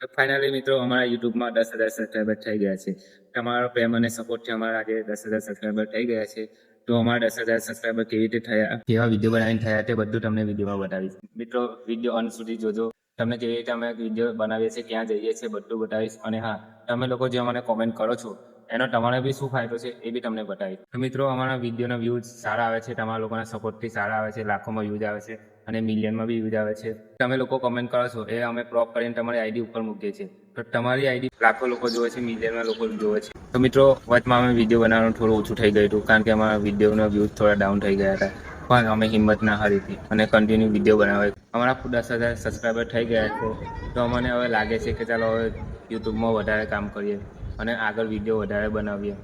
તો ફાઇનલી મિત્રો અમારા યુટ્યુબમાં 10,000 સબસ્ક્રાઈબર થઈ ગયા છે. તમારો પ્રેમ અને સપોર્ટથી અમારા આજે 10,000 સબસ્ક્રાઈબર થઈ ગયા છે. તો અમારા 10,000 સબસ્ક્રાઈબર કેવી રીતે થયા, કેવા વિડીયો બનાવીને થયા તે બધું તમને વિડીયોમાં બતાવીશ. મિત્રો વિડીયો અંત સુધી જોજો. તમને કેવી રીતે અમે વિડીયો બનાવીએ છીએ, ક્યાં જઈએ છીએ બધું બતાવીશ. અને હા, તમે લોકો જે મને કોમેન્ટ કરો છો એનો તમારે બી શું ફાયદો છે એ બી તમને બતાવીશ. તો મિત્રો અમારા વિડીયોના વ્યૂઝ સારા આવે છે, તમારા લોકોના સપોર્ટથી સારા આવે છે, લાખોમાં વ્યૂઝ આવે છે અને મિલિયનમાં બી વ્યૂઝ આવે છે. તમે લોકો કમેન્ટ કરો છો એ અમે ક્રોપ કરીને તમારી આઈડી ઉપર મૂકીએ છીએ. તો તમારી આઈડી લાખો લોકો જોવે છે, મિલિયનમાં લોકો જોવે છે. તો મિત્રો વચમાં અમે વિડીયો બનાવવાનું થોડું ઓછું થઈ ગયું હતું, કારણ કે અમારા વિડીયોના વ્યૂઝ થોડા ડાઉન થઈ ગયા હતા. પણ અમે હિંમત ના હારી હતી અને કન્ટિન્યુ વિડીયો બનાવે. અમારા 10,000 સબસ્ક્રાઈબર થઈ ગયા છે. તો અમને હવે લાગે છે કે ચાલો હવે યુટ્યુબમાં વધારે કામ કરીએ અને આગળ વિડીયો વધારે બનાવીએ.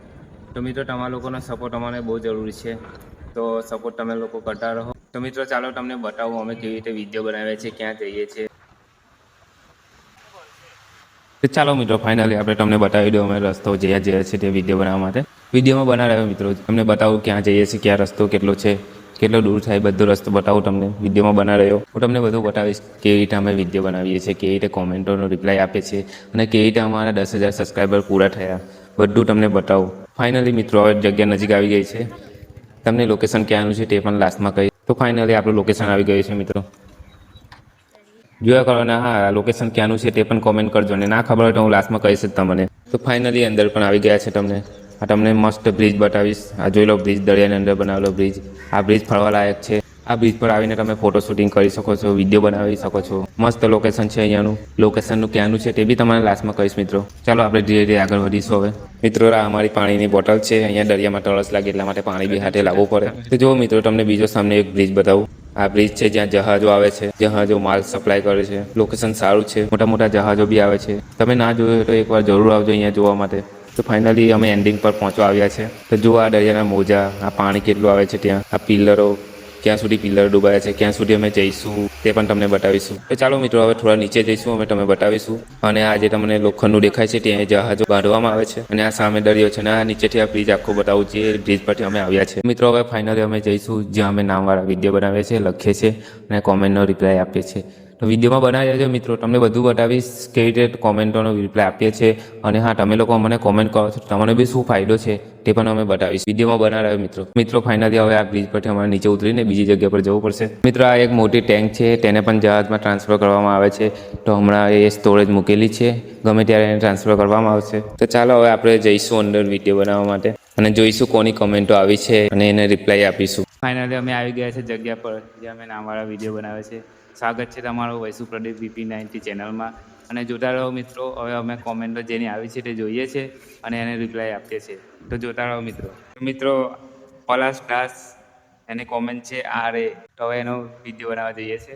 તો મિત્રો તમારા લોકોનો સપોર્ટ અમને બહુ જરૂરી છે. તો સપોર્ટ તમે લોકો કરતા રહો. તો મિત્રો ચાલો તમને બતાવું અમે કેવી રીતે વિડીયો બનાવીએ છીએ, ક્યાં જઈએ છીએ. તો ચાલો મિત્રો ફાઇનલી આપણે તમને બતાવી દઉં અમે રસ્તો જ્યાં જઈએ છીએ તે વિડીયો બનાવવા માટે. વિડીયોમાં બનાવ્યો મિત્રો તમને બતાવું ક્યાં જઈએ છીએ, ક્યાં રસ્તો કેટલો છે, કેટલો દૂર થાય, બધો રસ્તો બતાવું તમને વિડીયોમાં બનાવ્યો. હું તમને બધું બતાવીશ કેવી રીતે અમે વિડીયો બનાવીએ છીએ, કેવી રીતે કોમેન્ટોનો રિપ્લાય આપે છે અને કેવી રીતે અમારા 10,000 સબસ્ક્રાઈબર પૂરા થયા, બધું તમને બતાવું. ફાઇનલી મિત્રો હવે જગ્યા નજીક આવી ગઈ છે. તમને લોકેશન ક્યાંનું છે તે પણ લાસ્ટમાં કહીશ. તો ફાઇનલી આપણું લોકેશન આવી ગયું છે મિત્રો. જોયા કરો ને, હા લોકેશન ક્યાંનું છે તે પણ કોમેન્ટ કરજો ને ના ખબર હોય તો હું લાસ્ટમાં કહીશ જ તમને. તો ફાઇનલી અંદર પણ આવી ગયા છે. તમને મસ્ત બ્રિજ બતાવીશ. આ જોઈ લો બ્રિજ, દરિયાની અંદર બનાવેલો બ્રિજ. આ બ્રિજ ફરવા લાયક છે. આ બ્રિજ પર આવીને તમે ફોટો શૂટિંગ કરી શકો છો, વિડીયો બનાવી શકો છો. મસ્ત લોકેશન છે અહીંયાનું. લોકેશનનું ક્યાંનું છે તે બી તમને લાસ્ટમાં કહીશ મિત્રો. ચાલો આપણે ધીરે ધીરે આગળ વધીશું હવે. મિત્રો આ અમારી પાણીની બોટલ છે. અહીંયા દરિયામાં તરસ લાગે એટલા માટે પાણી બી હાથે લાવવું પડે. તો જો મિત્રો તમને બીજો સામે એક બ્રિજ બતાવું. આ બ્રિજ છે જ્યાં જહાજો આવે છે, જહાજો માલ સપ્લાય કરે છે. લોકેશન સારું છે, મોટા મોટા જહાજો બી આવે છે. તમે ના જોયું તો એકવાર જરૂર આવજો અહીંયા જોવા માટે. તો ફાઇનલી અમે એન્ડિંગ પર પહોંચવા આવ્યા છે. તો જો આ દરિયાના મોજા, આ પાણી કેટલું આવે છે ત્યાં, આ પિલ્લરો, ક્યાં સુધી પિલ્લર ડૂબાયા છે, ક્યાં સુધી અમે જઈશું તે પણ તમને બતાવીશું. તો ચાલો મિત્રો હવે થોડા નીચે જઈશું, અમે તમને બતાવીશું. અને આ જે તમને લોખંડનું દેખાય છે ત્યાં જહાજો બાંધવામાં આવે છે અને આ સામે દરિયો છે અને આ નીચેથી આ બ્રિજ આખો બતાવું, જે બ્રિજ પરથી અમે આવ્યા છે. મિત્રો હવે ફાઇનલી અમે જઈશું જ્યાં અમે નામવાળા વિડીયો બનાવીએ છીએ, લખીએ છીએ અને કોમેન્ટનો રિપ્લાય આપીએ છીએ. તો વિડીયોમાં બનાવી દેજો મિત્રો, તમને બધું બતાવીશ કેવી રીતે કોમેન્ટોનો રિપ્લાય આપીએ છીએ. અને હા, તમે લોકો અમને કોમેન્ટ કરો છો તમને બી શું ફાયદો છે તે પણ અમે બતાવીશ. વિડીયોમાં બનાવ્યો મિત્રો ફાઇનલી હવે આ બ્રિજ પરથી અમારે નીચે ઉતરીને બીજી જગ્યા પર જવું પડશે. મિત્રો આ એક મોટી ટેન્ક છે, તેને પણ જહાજમાં ટ્રાન્સફર કરવામાં આવે છે. તો હમણાં એ સ્ટોરેજ મૂકેલી છે, ગમે ત્યારે એને ટ્રાન્સફર કરવામાં આવશે. તો ચાલો હવે આપણે જઈશું અંદર વિડીયો બનાવવા માટે અને જોઈશું કોની કમેન્ટો આવી છે અને એને રિપ્લાય આપીશું. ફાઇનલી અમે આવી ગયા છે જગ્યા પર જ્યાં અમે નામવાળા વિડીયો બનાવે છે. સ્વાગત છે તમારું વૈસુ પ્રદીપ VP90 ચેનલમાં. અને જોતા રહો મિત્રો. હવે અમે કોમેન્ટો જેની આવી છે તે જોઈએ છે અને એને રિપ્લાય આપીએ છીએ. તો જોતા રહો મિત્રો પલાશ દાસ એની કોમેન્ટ છે RA. તો હવે એનો વિડીયો બનાવવા જઈએ છે.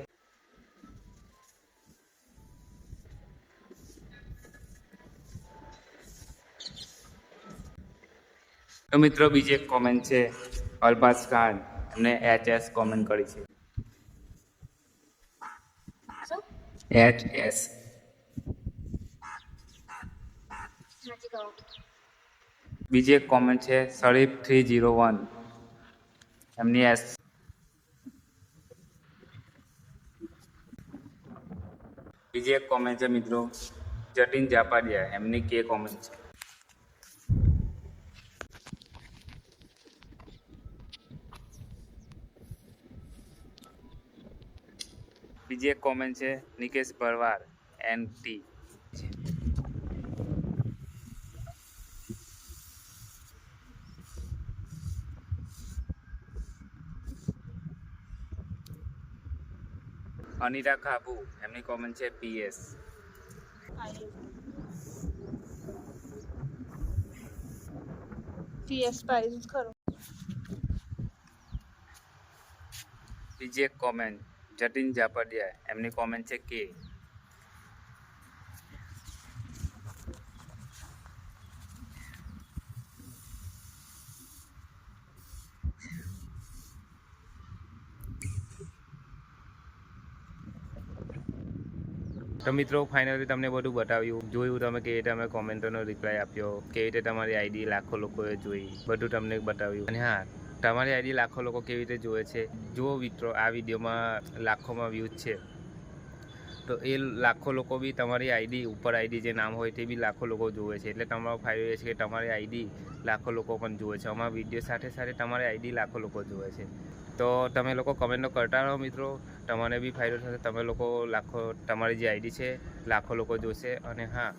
તો મિત્રો બીજી એક કોમેન્ટ છે અલ્પાસ ખાન, એમને HS કોમેન્ટ કરી છે. HS. બીજી એક કોમેન્ટ છે શરીફ 301, એમની S. બીજી એક કોમેન્ટ છે મિત્રો જતીન જાપાડિયા, એમની K કોમેન્ટ છે. બીજી એક કોમેન્ટ છે નિકેશ ભરવાડ NT. અનિતા ખાબુ, એમની કોમેન્ટ છે PS. બીજી એક કોમેન્ટ જતીન જાપડિયા, એમની કોમેન્ટ છે K. તો મિત્રો ફાઇનલી તમને બધું બતાવ્યું, જોયું તમે કેવી રીતે અમે કોમેન્ટોનો રિપ્લાય આપ્યો, કેવી રીતે તમારી આઈડી લાખો લોકોએ જોઈ, બધું તમને બતાવ્યું. અને હા, તમારી આઈડી લાખો લોકો કેવી રીતે જોવે છે, જુઓ મિત્રો આ વિડીયોમાં લાખોમાં વ્યૂઝ છે. તો એ લાખો લોકો બી તમારી આઈડી ઉપર આઈડી જે નામ હોય તે બી લાખો લોકો જુએ છે. એટલે તમારો ફાયદો એ છે કે તમારી આઈડી લાખો લોકો પણ જુએ છે. અમારા વિડીયો સાથે સાથે તમારી આઈડી લાખો લોકો જુએ છે. તો તમે લોકો કમેન્ટો કરતા રહો મિત્રો, તમને બી ફાયદો થશે. તમે લોકો તમારી જે આઈડી છે લાખો લોકો જોશે. અને હા,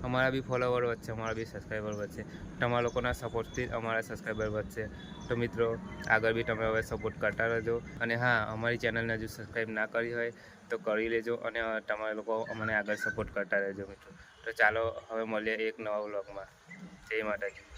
અમારા બી ફોલોવર વધશે, અમારા બી સબસ્ક્રાઈબર વધશે. તમારા લોકોના સપોર્ટથી અમારા સબસ્ક્રાઈબર વધશે. તો મિત્રો આગળ બી તમે હવે સપોર્ટ કરતા રહેજો. અને હા, અમારી ચેનલને હજુ સબસ્ક્રાઈબ ના કરી હોય તો કરી લેજો. અને તમારા લોકો અમને આગળ સપોર્ટ કરતા રહેજો મિત્રો. તો ચાલો હવે મળીએ એક નવા વ્લોગમાં. જય માતાજી.